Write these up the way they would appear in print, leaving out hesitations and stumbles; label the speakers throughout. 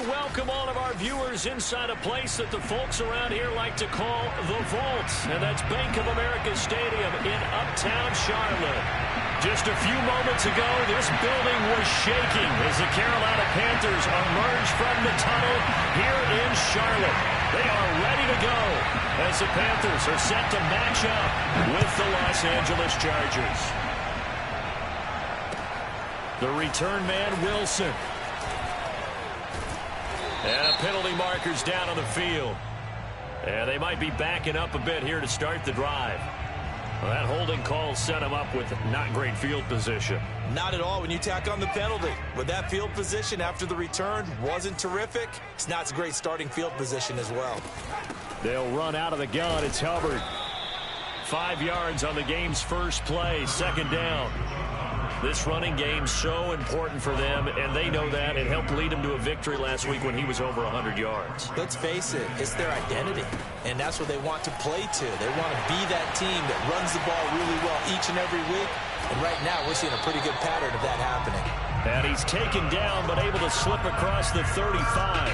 Speaker 1: welcome all of our viewers inside a place that the folks around here like to call the Vault, and that's Bank of America Stadium in Uptown Charlotte. Just a few moments ago, this building was shaking as the Carolina Panthers emerged from the tunnel here in Charlotte. They are ready to go as the Panthers are set to match up with the Los Angeles Chargers. The return man, Wilson. And a penalty marker's down on the field. And they might be backing up a bit here to start the drive. Well, that holding call set him up with not great field position.
Speaker 2: Not at all when you tack on the penalty. With that field position after the return wasn't terrific, it's not a great starting field position as well.
Speaker 1: They'll run out of the gun. It's Hubbard. 5 yards on the game's first play, second down. This running game so important for them, and they know that. It helped lead them to a victory last week when he was over 100 yards.
Speaker 2: Let's face it, it's their identity, and that's what they want to play to. They want to be that team that runs the ball really well each and every week, and right now we're seeing a pretty good pattern of that happening.
Speaker 1: And he's taken down, but able to slip across the 35.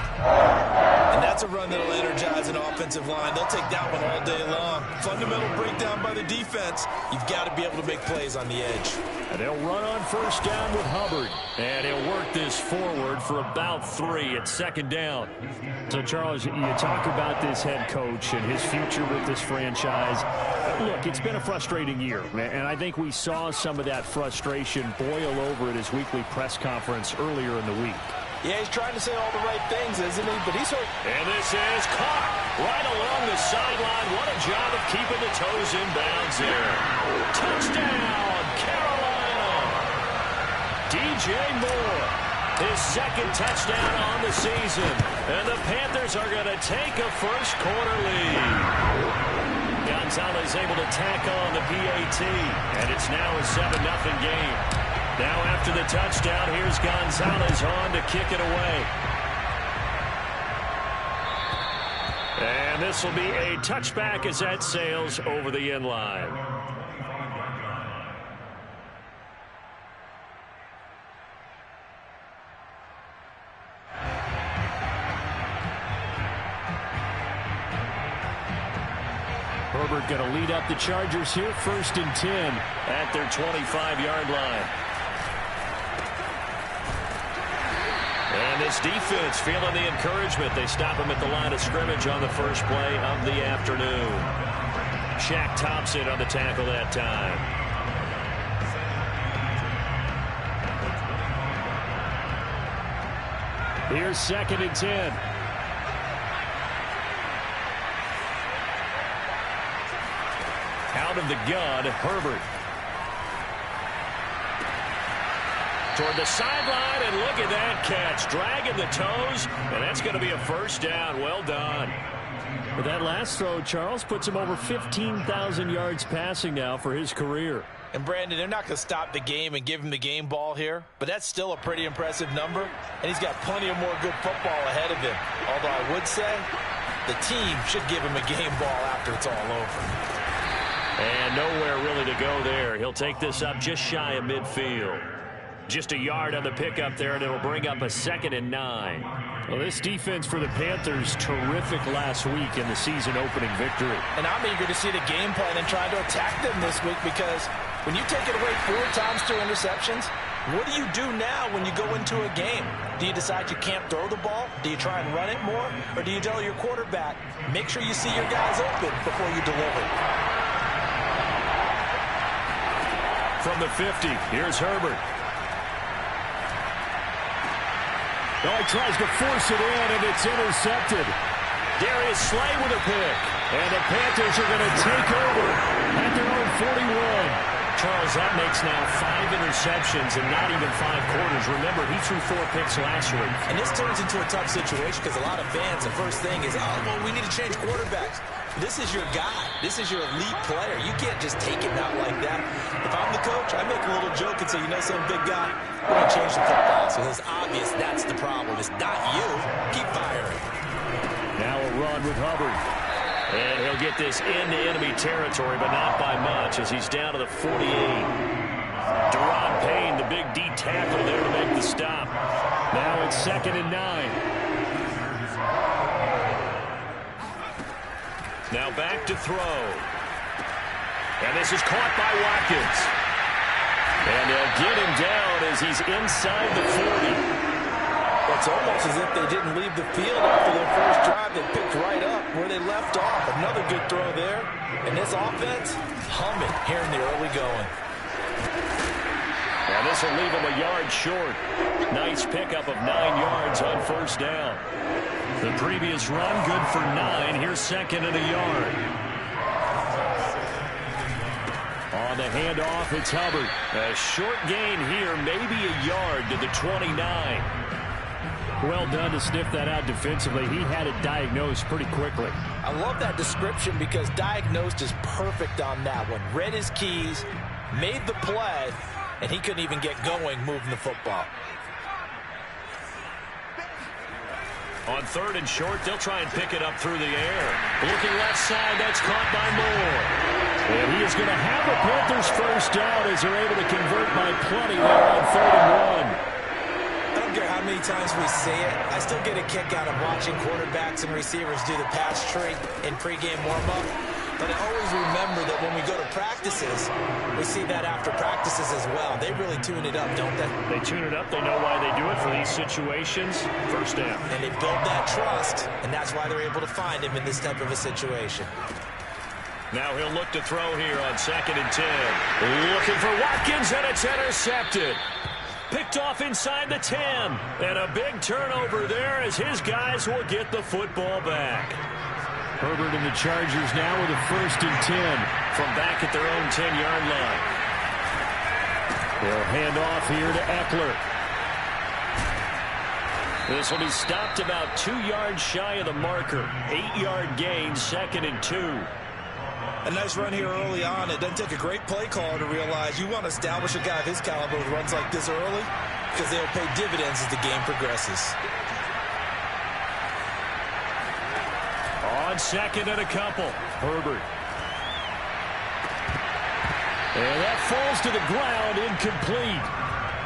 Speaker 2: And that's a run that'll energize an offensive line. They'll take that one all day long. Fundamental breakdown by the defense. You've got to be able to make plays on the edge.
Speaker 1: And they'll run on first down with Hubbard. And he'll work this forward for about 3 at second down.
Speaker 3: So, Charles, you talk about this head coach and his future with this franchise. Look, it's been a frustrating year, and I think we saw some of that frustration boil over at his weekly press conference earlier in the week.
Speaker 2: Yeah, he's trying to say all the right things, isn't he? But he's hurt.
Speaker 1: And this is caught right along the sideline. What a job of keeping the toes in bounds there. Touchdown, Carolina. DJ Moore, his second touchdown on the season. And the Panthers are going to take a first quarter lead. Gonzalez able to tack on the PAT, and it's now a 7-0 game. Now after the touchdown, here's Gonzalez on to kick it away. And this will be a touchback as that sails over the end line. Herbert going to lead up the Chargers here, 1st and 10 at their 25-yard line. And this defense feeling the encouragement. They stop him at the line of scrimmage on the first play of the afternoon. Shaq Thompson on the tackle that time. Here's 2nd and 10. Out of the gun, Herbert. Toward the sideline, and look at that catch. Dragging the toes, and that's going to be a first down. Well done.
Speaker 3: But that last throw, Charles, puts him over 15,000 yards passing now for his career.
Speaker 2: And, Brandon, they're not going to stop the game and give him the game ball here, but that's still a pretty impressive number, and he's got plenty of more good football ahead of him. Although I would say the team should give him a game ball after it's all over.
Speaker 1: And nowhere really to go there. He'll take this up just shy of midfield. Just a yard on the pickup there, and it'll bring up a 2nd and 9.
Speaker 3: Well, this defense for the Panthers, terrific last week in the season-opening victory.
Speaker 2: And I'm eager to see the game plan and try to attack them this week, because when you take it away 4 times through interceptions, what do you do now when you go into a game? Do you decide you can't throw the ball? Do you try and run it more? Or do you tell your quarterback, make sure you see your guys open before you deliver?
Speaker 1: From the 50, here's Herbert.
Speaker 3: Oh, he tries to force it in, and it's intercepted.
Speaker 1: Darius Slay with a pick. And the Panthers are going to take over at their own 41. Charles, that makes now 5 interceptions and not even 5 quarters. Remember, he threw 4 picks last week.
Speaker 2: And this turns into a tough situation because a lot of fans, the first thing is, oh, well, we need to change quarterbacks. This is your guy. This is your elite player. You can't just take him out like that. If I'm the coach, I make a little joke and say, you know, some big guy, we're going to change the football. So it's obvious that's the problem. It's not you. Keep firing.
Speaker 1: Now a run with Hubbard. And he'll get this into enemy territory, but not by much as he's down to the 48. Deron Payne, the big D tackle there to make the stop.
Speaker 3: Now it's 2nd and 9.
Speaker 1: Now back to throw. And this is caught by Watkins. And they'll get him down as he's inside the 40.
Speaker 2: It's almost as if they didn't leave the field after their first drive. They picked right up where they left off. Another good throw there. And this offense, humming here in the early going.
Speaker 1: And this will leave him a yard short. Nice pickup of 9 yards on first down. The previous run, good for 9. Here's second and a yard. On the handoff, it's Hubbard. A short gain here, maybe a yard to the 29.
Speaker 3: Well done to sniff that out defensively. He had it diagnosed pretty quickly.
Speaker 2: I love that description because diagnosed is perfect on that one. Read his keys, made the play, and he couldn't even get going moving the football.
Speaker 1: On third and short, they'll try and pick it up through the air. Looking left side, that's caught by Moore.
Speaker 3: And he is going to have the Panthers first down as they're able to convert by plenty there on 3rd and 1.
Speaker 2: I don't care how many times we say it, I still get a kick out of watching quarterbacks and receivers do the pass tree in pregame warm-up. But I always remember that when we go to practices, we see that after practices as well. They really tune it up, don't they?
Speaker 3: They tune it up. They know why they do it for these situations. First down.
Speaker 2: And they build that trust, and that's why they're able to find him in this type of a situation.
Speaker 1: Now he'll look to throw here on 2nd and 10. Looking for Watkins, and it's intercepted. Picked off inside the 10. And a big turnover there as his guys will get the football back.
Speaker 3: Herbert and the Chargers now with a 1st and 10.
Speaker 1: From back at their own 10-yard line.
Speaker 3: They'll hand off here to Eckler.
Speaker 1: This will be stopped about 2 yards shy of the marker. 8-yard gain, 2nd and 2.
Speaker 2: A nice run here early on. It doesn't take a great play caller to realize you want to establish a guy of his caliber with runs like this early because they'll pay dividends as the game progresses.
Speaker 1: On 2nd and a couple, Herbert.
Speaker 3: And that falls to the ground, incomplete.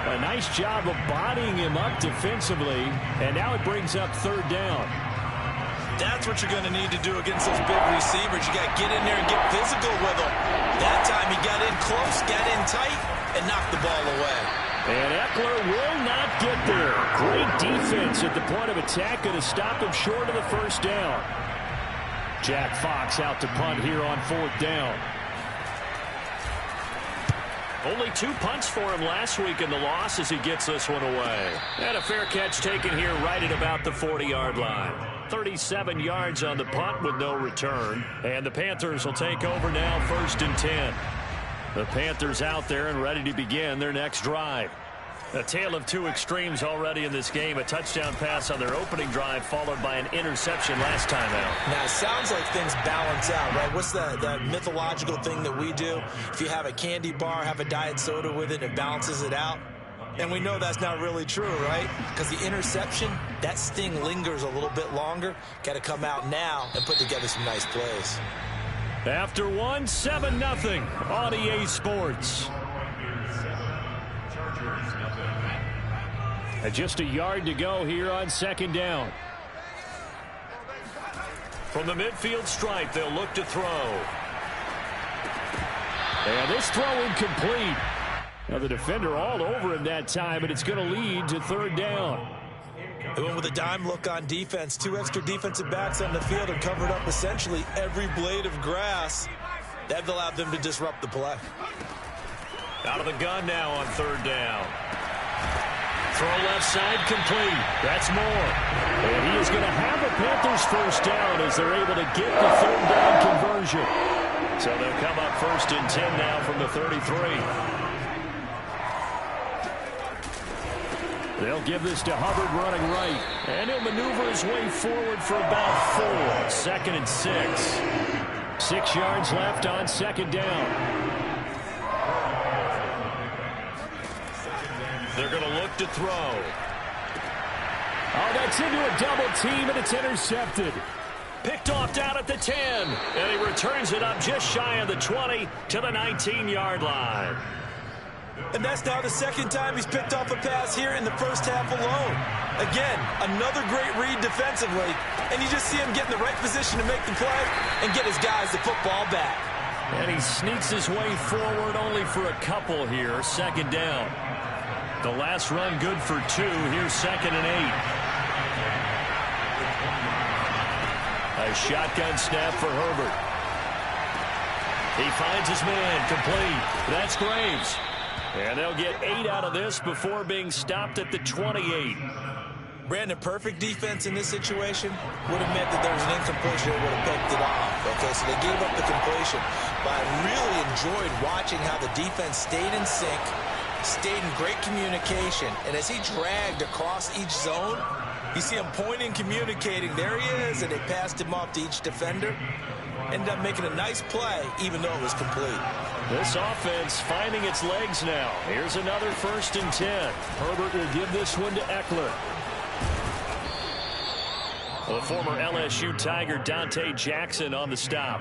Speaker 3: A nice job of bodying him up defensively, and now it brings up 3rd down.
Speaker 2: That's what you're going to need to do against those big receivers. You got to get in there and get physical with them. That time he got in close, got in tight, and knocked the ball away.
Speaker 3: And Eckler will not get there. Great defense at the point of attack, going to stop him short of the first down. Jack Fox out to punt here on 4th down.
Speaker 1: Only 2 punts for him last week in the loss as he gets this one away. And a fair catch taken here right at about the 40-yard line. 37 yards on the punt with no return. And the Panthers will take over now, 1st and 10. The Panthers out there and ready to begin their next drive. A tale of 2 extremes already in this game. A touchdown pass on their opening drive followed by an interception last time out.
Speaker 2: Now, it sounds like things balance out, right? What's that mythological thing that we do? If you have a candy bar, have a diet soda with it, it balances it out. And we know that's not really true, right? Because the interception, that sting lingers a little bit longer. Got to come out now and put together some nice plays.
Speaker 1: After 1, 7-0 on EA Sports.
Speaker 3: And just a yard to go here on 2nd down.
Speaker 1: From the midfield stripe, they'll look to throw.
Speaker 3: And this throw incomplete. Now the defender all over him that time, but it's going to lead to 3rd down.
Speaker 2: They went with a dime look on defense. 2 extra defensive backs on the field and covered up essentially every blade of grass. That allowed them to disrupt the play.
Speaker 1: Out of the gun now on 3rd down. Throw left side complete. That's Moore.
Speaker 3: And he is going to have a Panthers first down as they're able to get the 3rd down conversion.
Speaker 1: So they'll come up 1st and 10 now from the 33.
Speaker 3: They'll give this to Hubbard running right. And he'll maneuver his way forward for about 4. 2nd and 6. 6 yards left on 2nd down.
Speaker 1: They're going to look to throw.
Speaker 3: Oh, that's into a double team, and it's intercepted.
Speaker 1: Picked off down at the 10. And he returns it up just shy of the 20 to the 19-yard line.
Speaker 2: And that's now the second time he's picked off a pass here in the first half alone. Again, another great read defensively, and you just see him get in the right position to make the play and get his guys the football back.
Speaker 3: And he sneaks his way forward only for a couple here. Second down. The last run good for 2. Here's 2nd and 8. A shotgun snap for Herbert. He finds his man, complete. That's Graves. And they'll get 8 out of this before being stopped at the 28.
Speaker 2: Brandon, perfect defense in this situation would have meant that there was an incompletion that would have picked it off. Okay, so they gave up the completion. But I really enjoyed watching how the defense stayed in sync, stayed in great communication. And as he dragged across each zone, you see him pointing, communicating. There he is, and they passed him off to each defender. Ended up making a nice play, even though it was complete.
Speaker 3: This offense finding its legs now. Here's another 1st and 10. Herbert will give this one to Eckler. The former LSU Tiger Dante Jackson on the stop.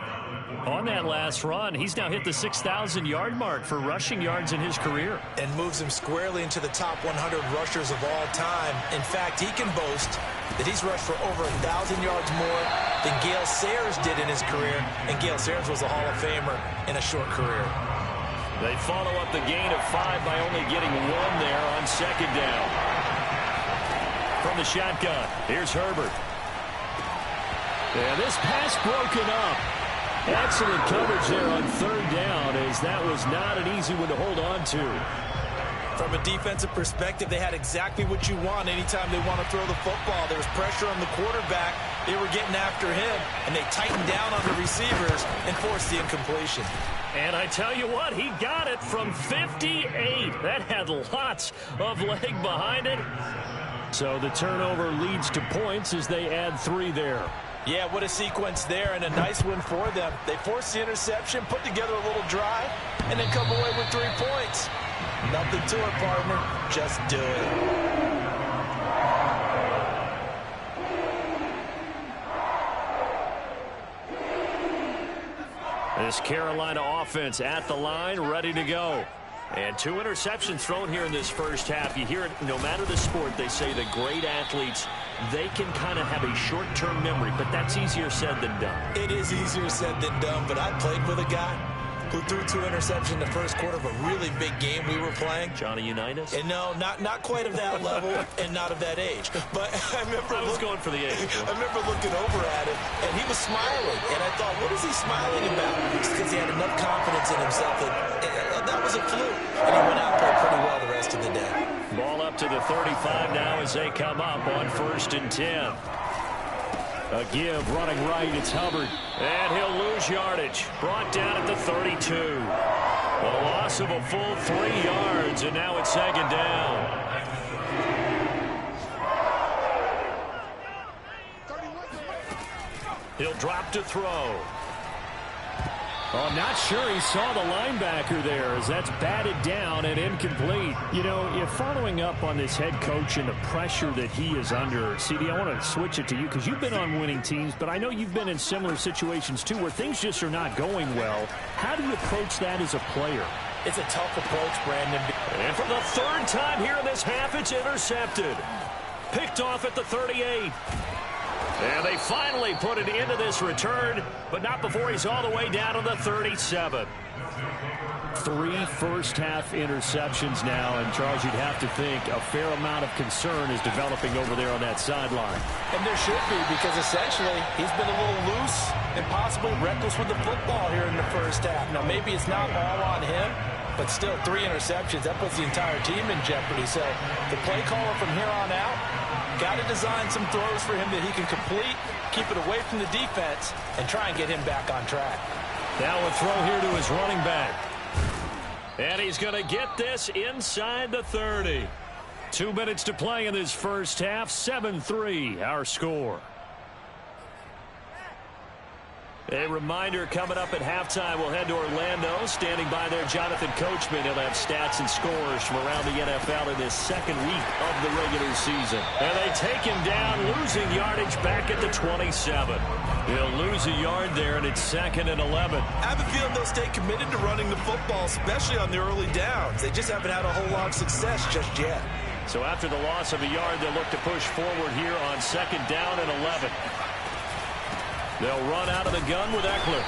Speaker 3: On that last run, he's now hit the 6,000-yard mark for rushing yards in his career.
Speaker 2: And moves him squarely into the top 100 rushers of all time. In fact, he can boast that he's rushed for over 1,000 yards more than Gale Sayers did in his career. And Gale Sayers was a Hall of Famer in a short career.
Speaker 3: They follow up the gain of 5 by only getting 1 there on 2nd down. From the shotgun, here's Herbert. And this pass broken up. Excellent coverage there on 3rd down, as that was not an easy one to hold on to.
Speaker 2: From a defensive perspective, they had exactly what you want anytime they want to throw the football. There was pressure on the quarterback. They were getting after him, and they tightened down on the receivers and forced the incompletion.
Speaker 3: And I tell you what, he got it from 58. That had lots of leg behind it. So the turnover leads to points as they add 3 there.
Speaker 2: Yeah, what a sequence there, and a nice one for them. They forced the interception, put together a little drive, and then come away with 3 points. Nothing to it, partner. Just do it.
Speaker 3: This Carolina offense at the line, ready to go. And 2 interceptions thrown here in this first half. You hear it, no matter the sport, they say the great athletes, they can kind of have a short-term memory, but that's easier said than done.
Speaker 2: It is easier said than done, but I played with a guy who threw 2 interceptions in the first quarter of a really big game we were playing.
Speaker 3: Johnny Unitas?
Speaker 2: And no, not quite of that level and not of that age. But I was
Speaker 3: going for the age.
Speaker 2: I remember looking over at him, and he was smiling. And I thought, what is he smiling about? It's because he had enough confidence in himself that was a fluke. And he went out and played pretty well the rest of the day.
Speaker 3: Ball up to the 35 now as they come up on 1st and 10. A give, running right, it's Hubbard. And he'll lose yardage. Brought down at the 32. A loss of a full 3 yards, and now it's 2nd down. He'll drop to throw. Oh, I'm not sure he saw the linebacker there, as that's batted down and incomplete. You know, if following up on this head coach and the pressure that he is under, CD, I want to switch it to you because you've been on winning teams, but I know you've been in similar situations too where things just are not going well. How do you approach that as a player?
Speaker 2: It's a tough approach, Brandon.
Speaker 3: And for the 3rd time here in this half, it's intercepted. Picked off at the 38. And they finally put it into this return, but not before he's all the way down to the 37. 3 first-half interceptions now, and Charles, you'd have to think a fair amount of concern is developing over there on that sideline.
Speaker 2: And there should be, because essentially he's been a little loose and possibly reckless with the football here in the first half. Now, maybe it's not all on him, but still 3 interceptions. That puts the entire team in jeopardy. So the play caller from here on out got to design some throws for him that he can complete, keep it away from the defense, and try and get him back on track.
Speaker 3: Now a throw here to his running back. And he's going to get this inside the 30. 2 minutes to play in this first half. 7-3, our score. A reminder coming up at halftime, we'll head to Orlando. Standing by there, Jonathan Coachman. He'll have stats and scores from around the NFL in this second week of the regular season. And they take him down, losing yardage back at the 27. He'll lose a yard there, and it's 2nd and 11.
Speaker 2: I have a feeling they'll stay committed to running the football, especially on the early downs. They just haven't had a whole lot of success just yet.
Speaker 3: So after the loss of a yard, they'll look to push forward here on 2nd down and 11. They'll run out of the gun with Eckler.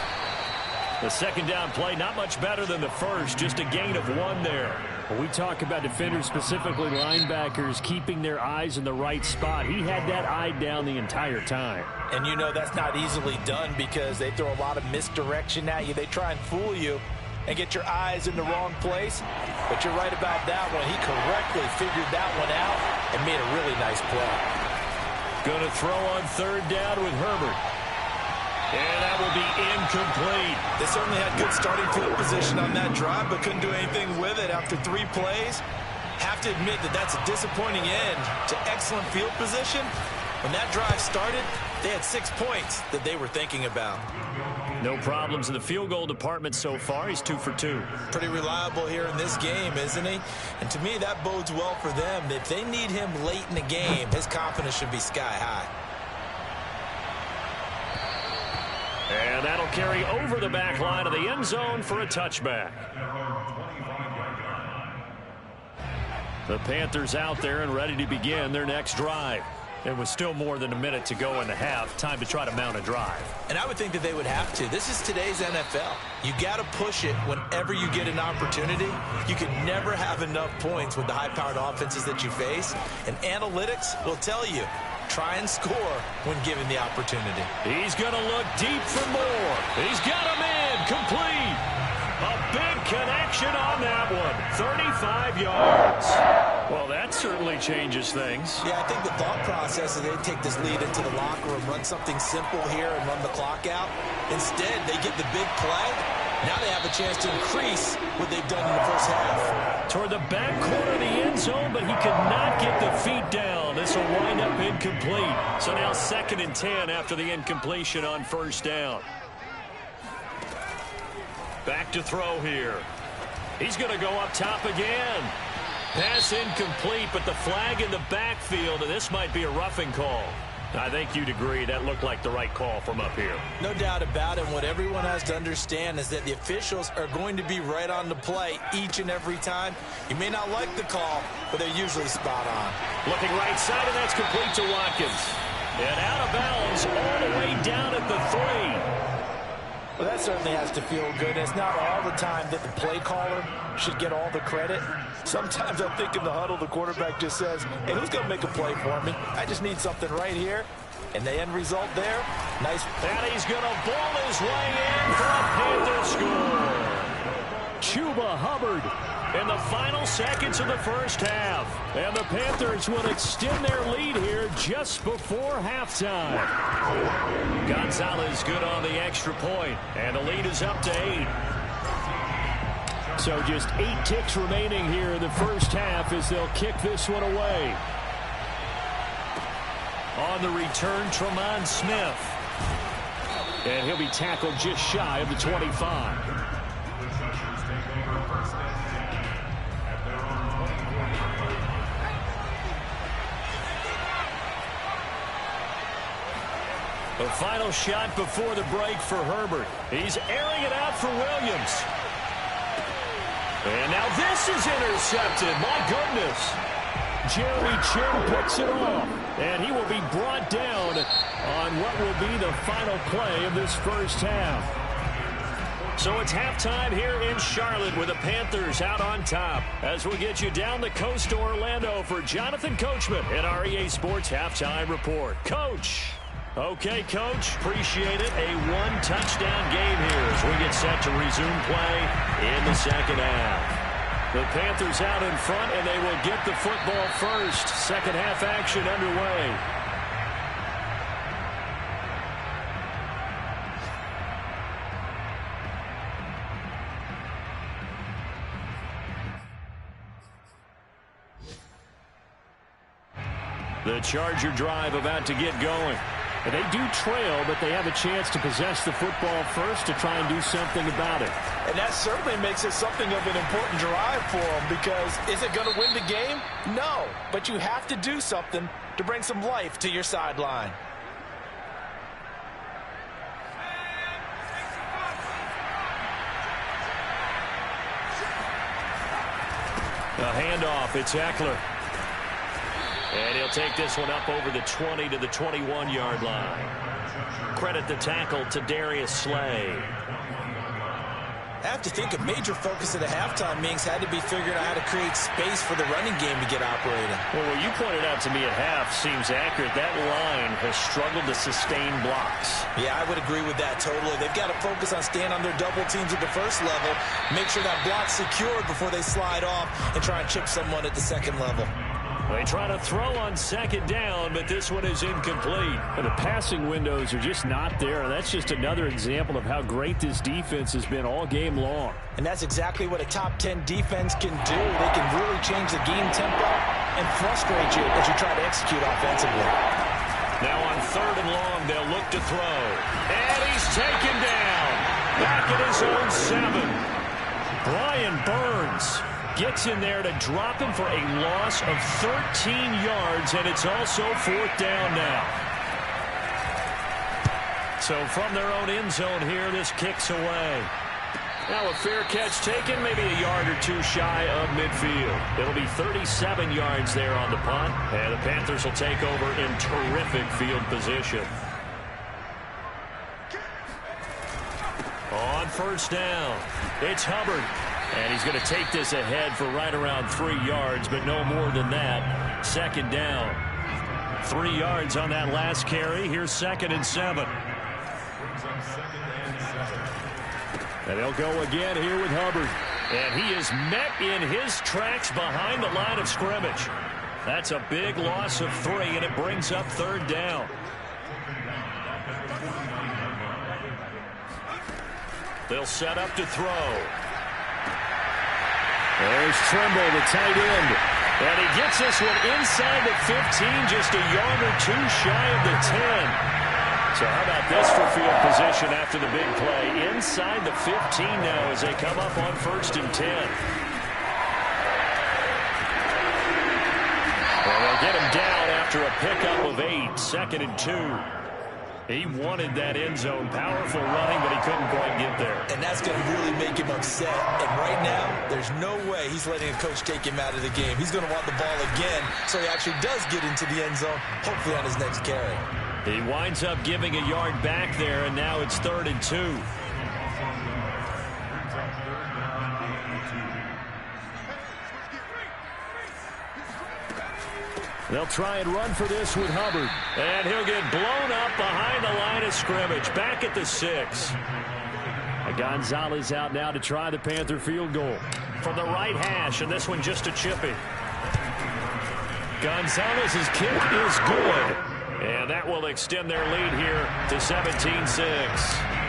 Speaker 3: The 2nd down play, not much better than the first, just a gain of 1 there. When we talk about defenders, specifically linebackers, keeping their eyes in the right spot, he had that eye down the entire time.
Speaker 2: And you know that's not easily done because they throw a lot of misdirection at you. They try and fool you and get your eyes in the wrong place. But you're right about that one. He correctly figured that one out and made a really nice play.
Speaker 3: Going to throw on 3rd down with Herbert. And that will be incomplete.
Speaker 2: They certainly had good starting field position on that drive, but couldn't do anything with it after 3 plays. Have to admit that that's a disappointing end to excellent field position. When that drive started, they had 6 points that they were thinking about.
Speaker 3: No problems in the field goal department so far. He's 2 for 2.
Speaker 2: Pretty reliable here in this game, isn't he? And to me, that bodes well for them. If they need him late in the game, his confidence should be sky high.
Speaker 3: And that'll carry over the back line of the end zone for a touchback. The Panthers out there and ready to begin their next drive. And with still more than a minute to go in the half, time to try to mount a drive.
Speaker 2: And I would think that they would have to. This is today's NFL. You got to push it whenever you get an opportunity. You can never have enough points with the high-powered offenses that you face. And analytics will tell you, try and score when given the opportunity.
Speaker 3: He's going to look deep for more. He's got him in. Complete. A big connection on that one. 35 yards. Well, that certainly changes things.
Speaker 2: Yeah, I think the thought process is they take this lead into the locker room, run something simple here and run the clock out. Instead, they get the big play. Now they have a chance to increase what they've done in the first half.
Speaker 3: Toward the back corner of the end zone, but he could not get the feet down. This will wind up incomplete. So now 2nd and 10 after the incompletion on 1st down. Back to throw here. He's going to go up top again. Pass incomplete, but the flag in the backfield, and this might be a roughing call. I think you'd agree that looked like the right call from up here.
Speaker 2: No doubt about it. What everyone has to understand is that the officials are going to be right on the play each and every time. You may not like the call, but they're usually spot on.
Speaker 3: Looking right side, and that's complete to Watkins. And out of bounds all the way down at the 3.
Speaker 2: Well, that certainly has to feel good. It's not all the time that the play caller should get all the credit. Sometimes I think in the huddle, the quarterback just says, hey, who's going to make a play for me? I just need something right here. And the end result there, nice.
Speaker 3: And he's going to ball his way in for a Panther score. Chuba Hubbard in the final seconds of the first half. And the Panthers will extend their lead here just before halftime. Gonzalez good on the extra point, and the lead is up to 8. So just 8 ticks remaining here in the first half as they'll kick this one away. On the return, Tremont Smith. And he'll be tackled just shy of the 25. The final shot before the break for Herbert. He's airing it out for Williams. And now this is intercepted. My goodness. Jeremy Chinn picks it off. And he will be brought down on what will be the final play of this first half. So it's halftime here in Charlotte with the Panthers out on top. As we get you down the coast to Orlando for Jonathan Coachman in our EA Sports Halftime Report. Coach. Okay, Coach, appreciate it. A 1-touchdown game here as we get set to resume play in the second half. The Panthers out in front, and they will get the football first. Second half action underway. The Charger drive about to get going. They do trail, but they have a chance to possess the football first to try and do something about it.
Speaker 2: And that certainly makes it something of an important drive for them, because is it going to win the game? No, but you have to do something to bring some life to your sideline.
Speaker 1: A handoff, it's Eckler. And he'll take this one up over the 20 to the 21-yard line. Credit the tackle to Darius Slay.
Speaker 2: I have to think a major focus of the halftime meetings had to be figuring out how to create space for the running game to get operating.
Speaker 3: Well, what you pointed out to me at half seems accurate. That line has struggled to sustain blocks.
Speaker 2: Yeah, I would agree with that totally. They've got to focus on staying on their double teams at the first level, make sure that block's secured before they slide off and try and chip someone at the second level.
Speaker 1: They try to throw on second down, but this one is incomplete.
Speaker 3: And the passing windows are just not there. That's just another example of how great this defense has been all game long.
Speaker 2: And that's exactly what a top 10 defense can do. They can really change the game tempo and frustrate you as you try to execute offensively.
Speaker 1: Now on third and long, they'll look to throw. And he's taken down. Back at his own 7.
Speaker 3: Brian Burns gets in there to drop him for a loss of 13 yards, and it's also fourth down now. So from their own end zone here, this kicks away. Now a fair catch taken, maybe a yard or two shy of midfield. It'll be 37 yards there on the punt, and the Panthers will take over in terrific field position. On first down, it's Hubbard. And he's going to take this ahead for right around 3 yards, but no more than that. Second down. 3 yards on that last carry. Here's 2nd and 7. And they'll go again here with Hubbard. And he is met in his tracks behind the line of scrimmage. That's a big loss of 3, and it brings up third down. They'll set up to throw. There's Trimble, the tight end. And he gets this one inside the 15, just a yard or two shy of the 10. So how about this for field position after the big play? Inside the 15 now as they come up on 1st and 10. Well, they'll get him down after a pickup of 8, 2nd and 2. He wanted that end zone. Powerful running, but he couldn't quite get there.
Speaker 2: And that's going to really make him upset. And right now, there's no way he's letting a coach take him out of the game. He's going to want the ball again, so he actually does get into the end zone, hopefully on his next carry.
Speaker 3: He winds up giving a yard back there, and now it's 3rd and 2. They'll try and run for this with Hubbard. And he'll get blown up behind the line of scrimmage. Back at the 6. Gonzalez out now to try the Panther field goal. From the right hash, and this one just a chippy. Gonzalez's kick is good. And that will extend their lead here to 17-6.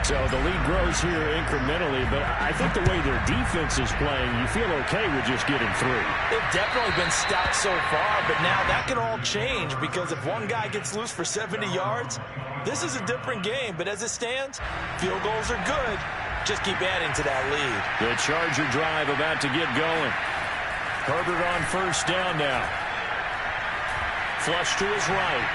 Speaker 3: So the lead grows here incrementally, but I think the way their defense is playing, you feel okay with just getting through.
Speaker 2: They've definitely been stout so far, but now that can all change, because if one guy gets loose for 70 yards, this is a different game. But as it stands, field goals are good. Just keep adding to that lead.
Speaker 3: The Charger drive about to get going. Herbert on first down now. Flush to his right.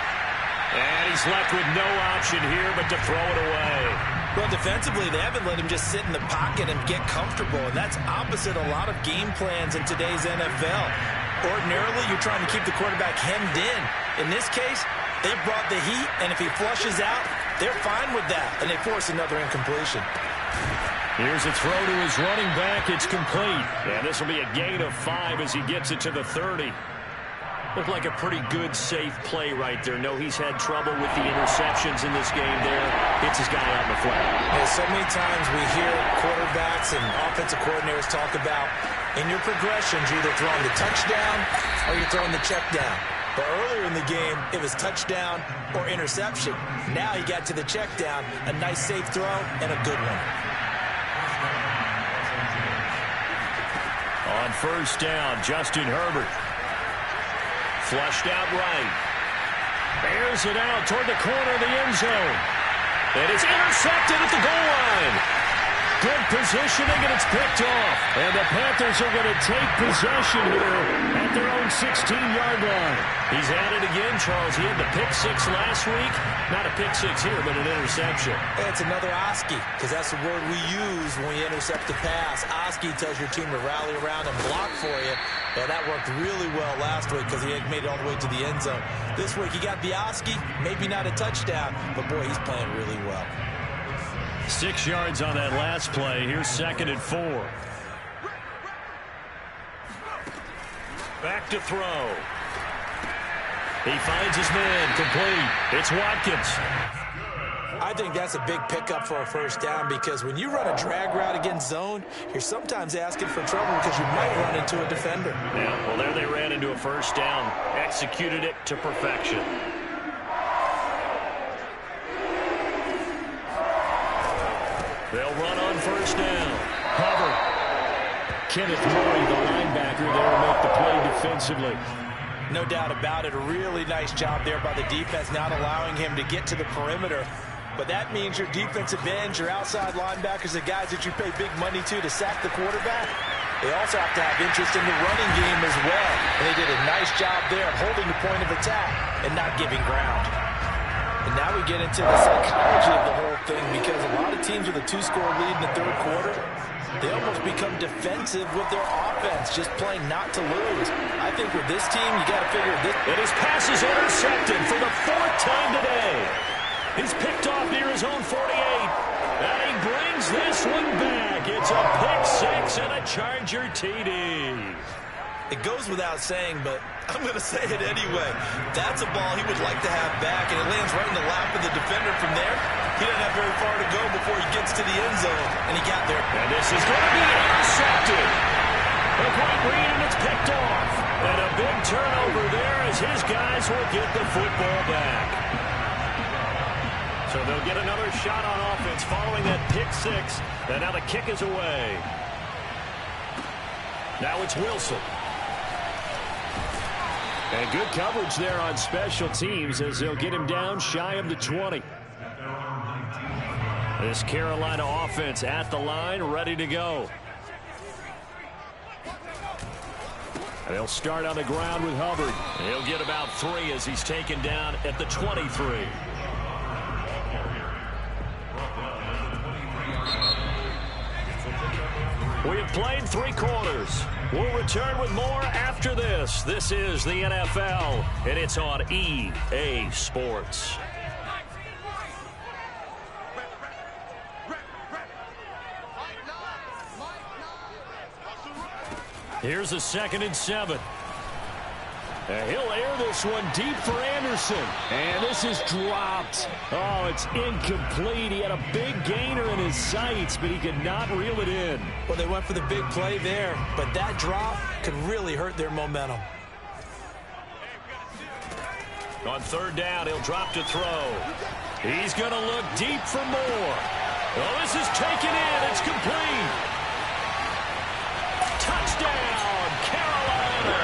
Speaker 3: And he's left with no option here but to throw it away.
Speaker 2: Well, defensively, they haven't let him just sit in the pocket and get comfortable, and that's opposite a lot of game plans in today's NFL. Ordinarily, you're trying to keep the quarterback hemmed in. In this case, they brought the heat, and if he flushes out, they're fine with that, and they force another incompletion.
Speaker 3: Here's a throw to his running back. It's complete. And this will be a gain of 5 as he gets it to the 30. Looked like a pretty good, safe play right there. No, he's had trouble with the interceptions in this game there. Hits his guy out in the flat.
Speaker 2: Yeah, so many times we hear quarterbacks and offensive coordinators talk about, in your progressions, you're either throwing the touchdown or you're throwing the check down. But earlier in the game, it was touchdown or interception. Now he got to the check down, a nice, safe throw, and a good one.
Speaker 3: On first down, Justin Herbert. Flushed out right. Barely Throws it out toward the corner of the end zone. And it's intercepted at the goal line. Good positioning, and it's picked off. And the Panthers are going to take possession here at their own 16-yard line. He's at it again, Charles. He had the pick six last week. Not a pick six here, but an interception.
Speaker 2: It's another Oski, because that's the word we use when we intercept a pass. Oski tells your team to rally around and block for you. Yeah, that worked really well last week because he had made it all the way to the end zone. This week he got the Oski, maybe not a touchdown, but boy, he's playing really well.
Speaker 3: 6 yards on that last play. Here's 2nd and 4. Back to throw. He finds his man complete. It's Watkins.
Speaker 2: I think that's a big pickup for a first down because when you run a drag route against zone, you're sometimes asking for trouble because you might run into a defender.
Speaker 3: Yeah, well, there they ran into a first down. Executed it to perfection. They'll run on first down. Hubbard. Kenneth Murray, the linebacker, there to make the play defensively.
Speaker 2: No doubt about it. A really nice job there by the defense, not allowing him to get to the perimeter. But that means your defensive ends, your outside linebackers, the guys that you pay big money to sack the quarterback, they also have to have interest in the running game as well. And they did a nice job there of holding the point of attack and not giving ground. And now we get into the psychology of the whole thing because a lot of teams with a 2-score lead in the third quarter, they almost become defensive with their offense, just playing not to lose. I think with this team, you got to figure this.
Speaker 3: And his pass is intercepted for the 4th time today. He's picked off near his own 48. And he brings this one back. It's a pick six and a Charger TD.
Speaker 2: It goes without saying, but I'm going to say it anyway. That's a ball he would like to have back, and it lands right in the lap of the defender from there. He doesn't have very far to go before he gets to the end zone, and he got there.
Speaker 3: And this is going to be intercepted. A great read, and it's picked off. And a big turnover there as his guys will get the football back. So they'll get another shot on offense following that pick six. And now the kick is away. Now it's Wilson. And good coverage there on special teams as they'll get him down shy of the 20. This Carolina offense at the line, ready to go. And they'll start on the ground with Hubbard. And he'll get about 3 as he's taken down at the 23. We have played 3 quarters. We'll return with more after this. This is the NFL, and it's on EA Sports. Here's a 2nd and 7. And he'll air this one deep for Anderson. And this is dropped. Oh, it's incomplete. He had a big gainer in his sights, but he could not reel it in.
Speaker 2: Well, they went for the big play there, but that drop could really hurt their momentum.
Speaker 3: On 3rd down, he'll drop to throw. He's going to look deep for more. Oh, this is taken in. It's complete. Touchdown, Carolina.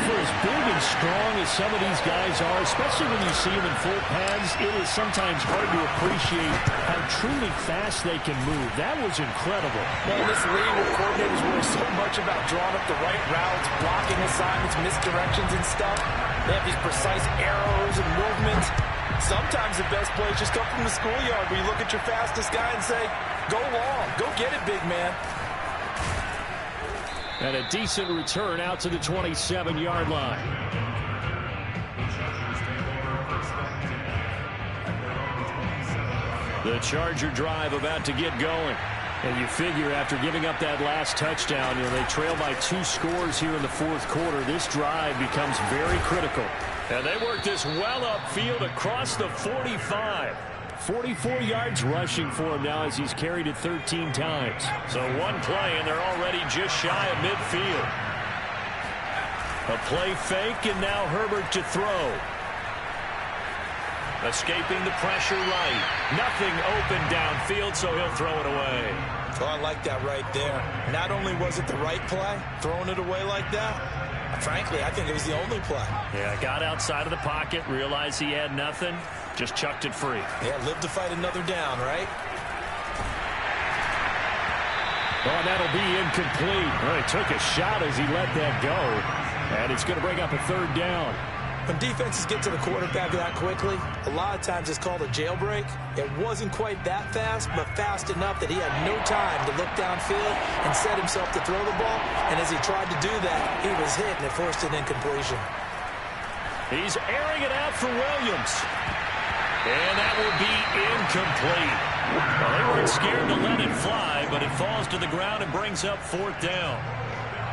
Speaker 3: For as big and strong as some of these guys are, especially when you see them in full pads, it is sometimes hard to appreciate how truly fast they can move. That was incredible.
Speaker 2: Well, in this league where coordinators worry so much about drawing up the right routes, blocking assignments, misdirections and stuff, they have these precise arrows and movements. Sometimes the best plays just come from the schoolyard where you look at your fastest guy and say, go long, go get it, big man.
Speaker 3: And a decent return out to the 27-yard line. The Charger drive about to get going. And you figure after giving up that last touchdown, they trail by 2 scores here in the 4th quarter. This drive becomes very critical. And they work this well upfield across the 45. 44 yards rushing for him now as he's carried it 13 times. So one play, and they're already just shy of midfield. A play fake, and now Herbert to throw. Escaping the pressure right. Nothing open downfield, so he'll throw it away.
Speaker 2: Oh, I like that right there. Not only was it the right play, throwing it away like that, Frankly, I think it was the only play.
Speaker 3: Yeah, got outside of the pocket, realized he had nothing, just chucked it free.
Speaker 2: Yeah, live to fight another down, right?
Speaker 3: Oh, that'll be incomplete. Well, he took a shot as he let that go, and it's going to bring up a third down.
Speaker 2: When defenses get to the quarterback that quickly, a lot of times it's called a jailbreak. It wasn't quite that fast, but fast enough that he had no time to look downfield and set himself to throw the ball. And as he tried to do that, he was hit, and it forced an incompletion.
Speaker 3: He's airing it out for Williams. And that will be incomplete. Well, they weren't scared to let it fly, but it falls to the ground and brings up fourth down.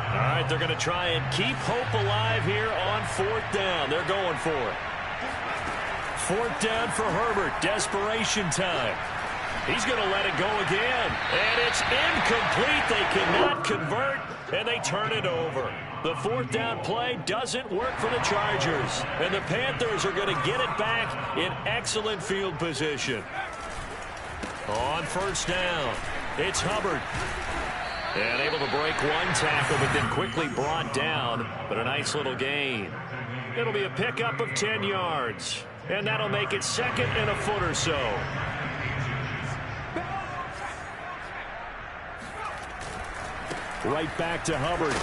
Speaker 3: All right, they're going to try and keep hope alive here on fourth down. They're going for it. Fourth down for Herbert. Desperation time. He's going to let it go again. And it's incomplete. They cannot convert, and they turn it over. The fourth down play doesn't work for the Chargers. And the Panthers are going to get it back in excellent field position. On first down, it's Hubbard. And able to break one tackle, but then quickly brought down. But a nice little gain. It'll be a pickup of 10 yards. And that'll make it second and a foot or so. Right back to Hubbard.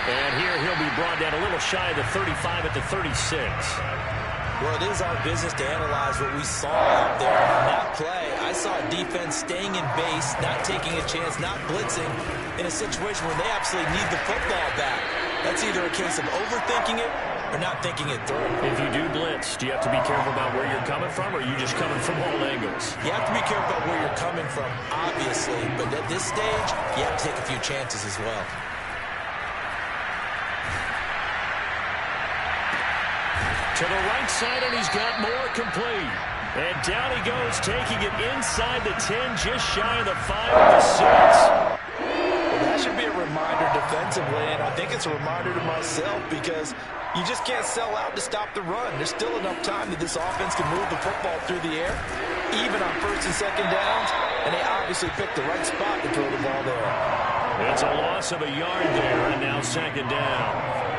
Speaker 3: And here he'll be brought down a little shy of the 35 at the 36.
Speaker 2: Well, it is our business to analyze what we saw out there on that play. I saw a defense staying in base, not taking a chance, not blitzing in a situation where they absolutely need the football back. That's either a case of overthinking it or not thinking it through.
Speaker 3: If you do blitz, do you have to be careful about where you're coming from, or are you just coming from all angles?
Speaker 2: You have to be careful about where you're coming from, obviously. But at this stage, you have to take a few chances as well.
Speaker 3: To the right side, and he's got more complete. And down he goes, taking it inside the 10, just shy of the 5 of the 6.
Speaker 2: Well, that should be a reminder defensively, and I think it's a reminder to myself because you just can't sell out to stop the run. There's still enough time that this offense can move the football through the air, even on first and second downs, and they obviously picked the right spot to throw the ball there.
Speaker 3: It's a loss of a yard there, and now second down.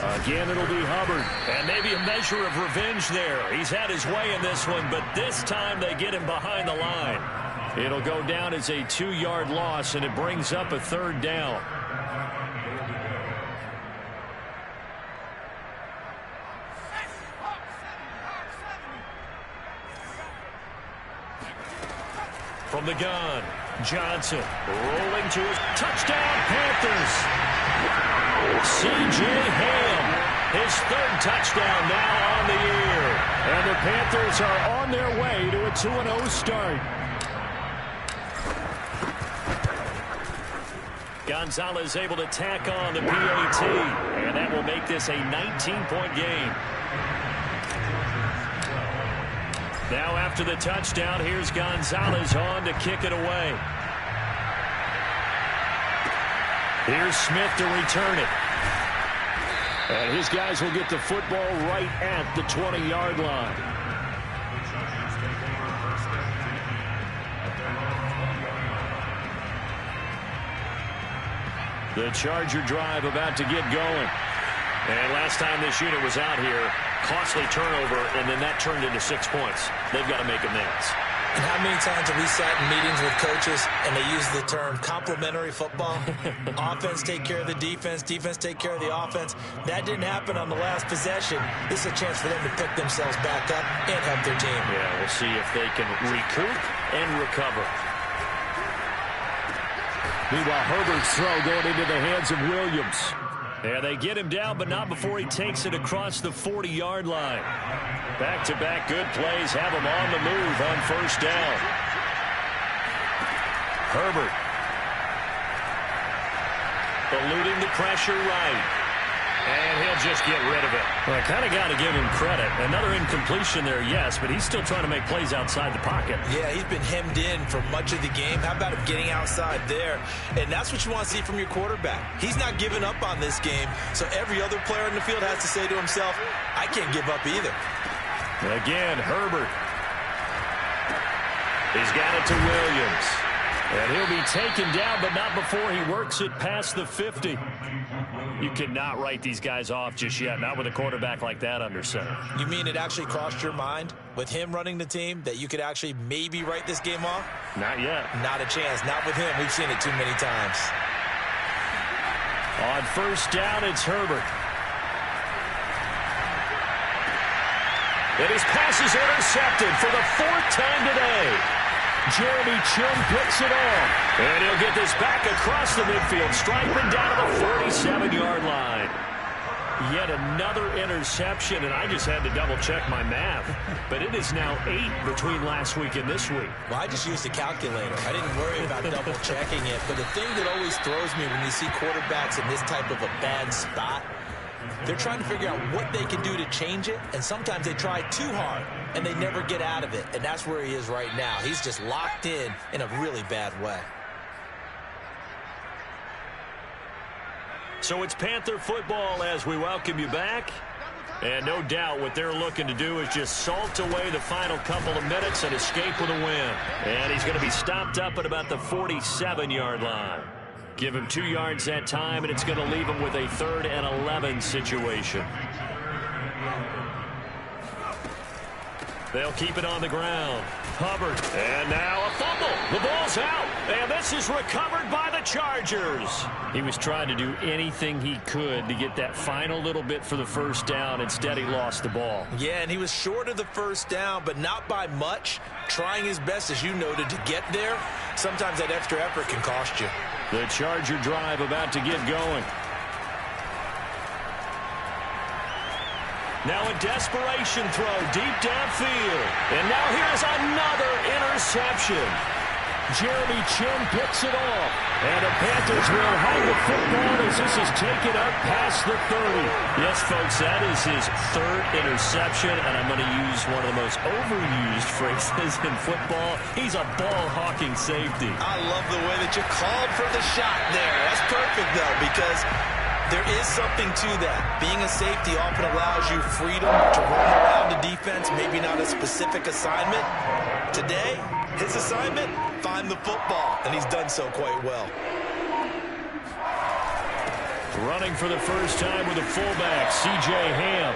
Speaker 3: Again, it'll be Hubbard. And maybe a measure of revenge there. He's had his way in this one, but this time they get him behind the line. It'll go down as a 2-yard loss, and it brings up a third down. From the gun, Johnson rolling to his touchdown, Panthers. C.J. Ham, his third touchdown now on the year. And the Panthers are on their way to a 2-0 start. Gonzalez able to tack on the PAT, and that will make this a 19-point game. Now after the touchdown, here's Gonzalez on to kick it away. Here's Smith to return it. And his guys will get the football right at the 20-yard line. The Charger drive about to get going. And last time this unit was out here, costly turnover, and then that turned into 6 points. They've got to make amends.
Speaker 2: And how many times have we sat in meetings with coaches and they use the term complementary football? Offense take care of the defense, defense take care of the offense. That didn't happen on the last possession. This is a chance for them to pick themselves back up and help their team.
Speaker 3: Yeah, we'll see if they can recoup and recover. Meanwhile, Herbert's throw going into the hands of Williams. Yeah, they get him down, but not before he takes it across the 40-yard line. Back-to-back good plays have him on the move on first down. Herbert. Eluding the pressure right. And he'll just get rid of it. Well, I kind of got to give him credit. Another incompletion there, yes, but he's still trying to make plays outside the pocket.
Speaker 2: Yeah, he's been hemmed in for much of the game. How about him getting outside there? And that's what you want to see from your quarterback. He's not giving up on this game, so every other player in the field has to say to himself, I can't give up either.
Speaker 3: Again, Herbert. He's got it to Williams. And he'll be taken down, but not before he works it past the 50. You cannot write these guys off just yet, not with a quarterback like that under center.
Speaker 2: You mean it actually crossed your mind with him running the team that you could actually maybe write this game off?
Speaker 3: Not yet.
Speaker 2: Not a chance. Not with him. We've seen it too many times.
Speaker 3: On first down, it's Herbert.
Speaker 1: And his pass is intercepted for the 4th time today. Jeremy Chinn picks it off. And he'll get this back across the midfield, striping down to the 47-yard line. Yet another interception, and I just had to double-check my math. But it is now 8 between last week and this week.
Speaker 2: Well, I just used a calculator. I didn't worry about double-checking it. But the thing that always throws me when you see quarterbacks in this type of a bad spot, they're trying to figure out what they can do to change it, and sometimes they try too hard, and they never get out of it. And that's where he is right now. He's just locked in a really bad way.
Speaker 1: So it's Panther football as we welcome you back. And no doubt what they're looking to do is just salt away the final couple of minutes and escape with a win. And he's going to be stopped up at about the 47-yard line. Give him 2 yards that time, and it's going to leave him with a 3rd and 11 situation. They'll keep it on the ground. Hubbard. And now a fumble. The ball's out. And this is recovered by the Chargers.
Speaker 3: He was trying to do anything he could to get that final little bit for the first down. Instead, he lost the ball.
Speaker 2: Yeah, and he was short of the first down, but not by much. Trying his best, as you noted, to get there. Sometimes that extra effort can cost you.
Speaker 3: The Charger drive about to get going.
Speaker 1: Now a desperation throw deep downfield. And now here's another interception. Jeremy Chinn picks it off. And the Panthers will hang the football as this is taken up past the 30.
Speaker 3: Yes, folks, that is his 3rd interception, and I'm going to use one of the most overused phrases in football. He's a ball-hawking safety.
Speaker 2: I love the way that you called for the shot there. That's perfect, though, because there is something to that. Being a safety often allows you freedom to roam around the defense, maybe not a specific assignment. Today, his assignment, find the football, and he's done so quite well.
Speaker 3: Running for the first time with a fullback, C.J. Ham.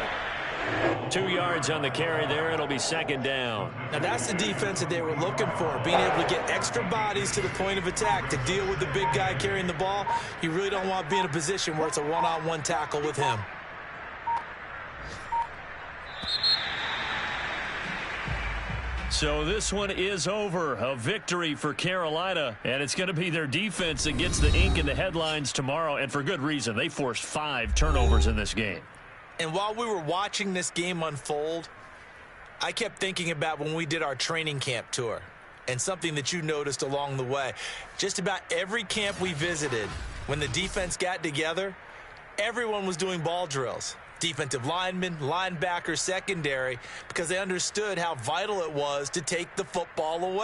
Speaker 1: 2 yards on the carry there. It'll be 2nd down.
Speaker 2: Now, that's the defense that they were looking for, being able to get extra bodies to the point of attack to deal with the big guy carrying the ball. You really don't want to be in a position where it's a one-on-one tackle with him.
Speaker 3: So this one is over. A victory for Carolina, and it's going to be their defense that gets the ink in the headlines tomorrow, and for good reason. They forced 5 turnovers in this game.
Speaker 2: And while we were watching this game unfold, I kept thinking about when we did our training camp tour and something that you noticed along the way. Just about every camp we visited, when the defense got together, everyone was doing ball drills. Defensive linemen, linebackers, secondary, because they understood how vital it was to take the football away.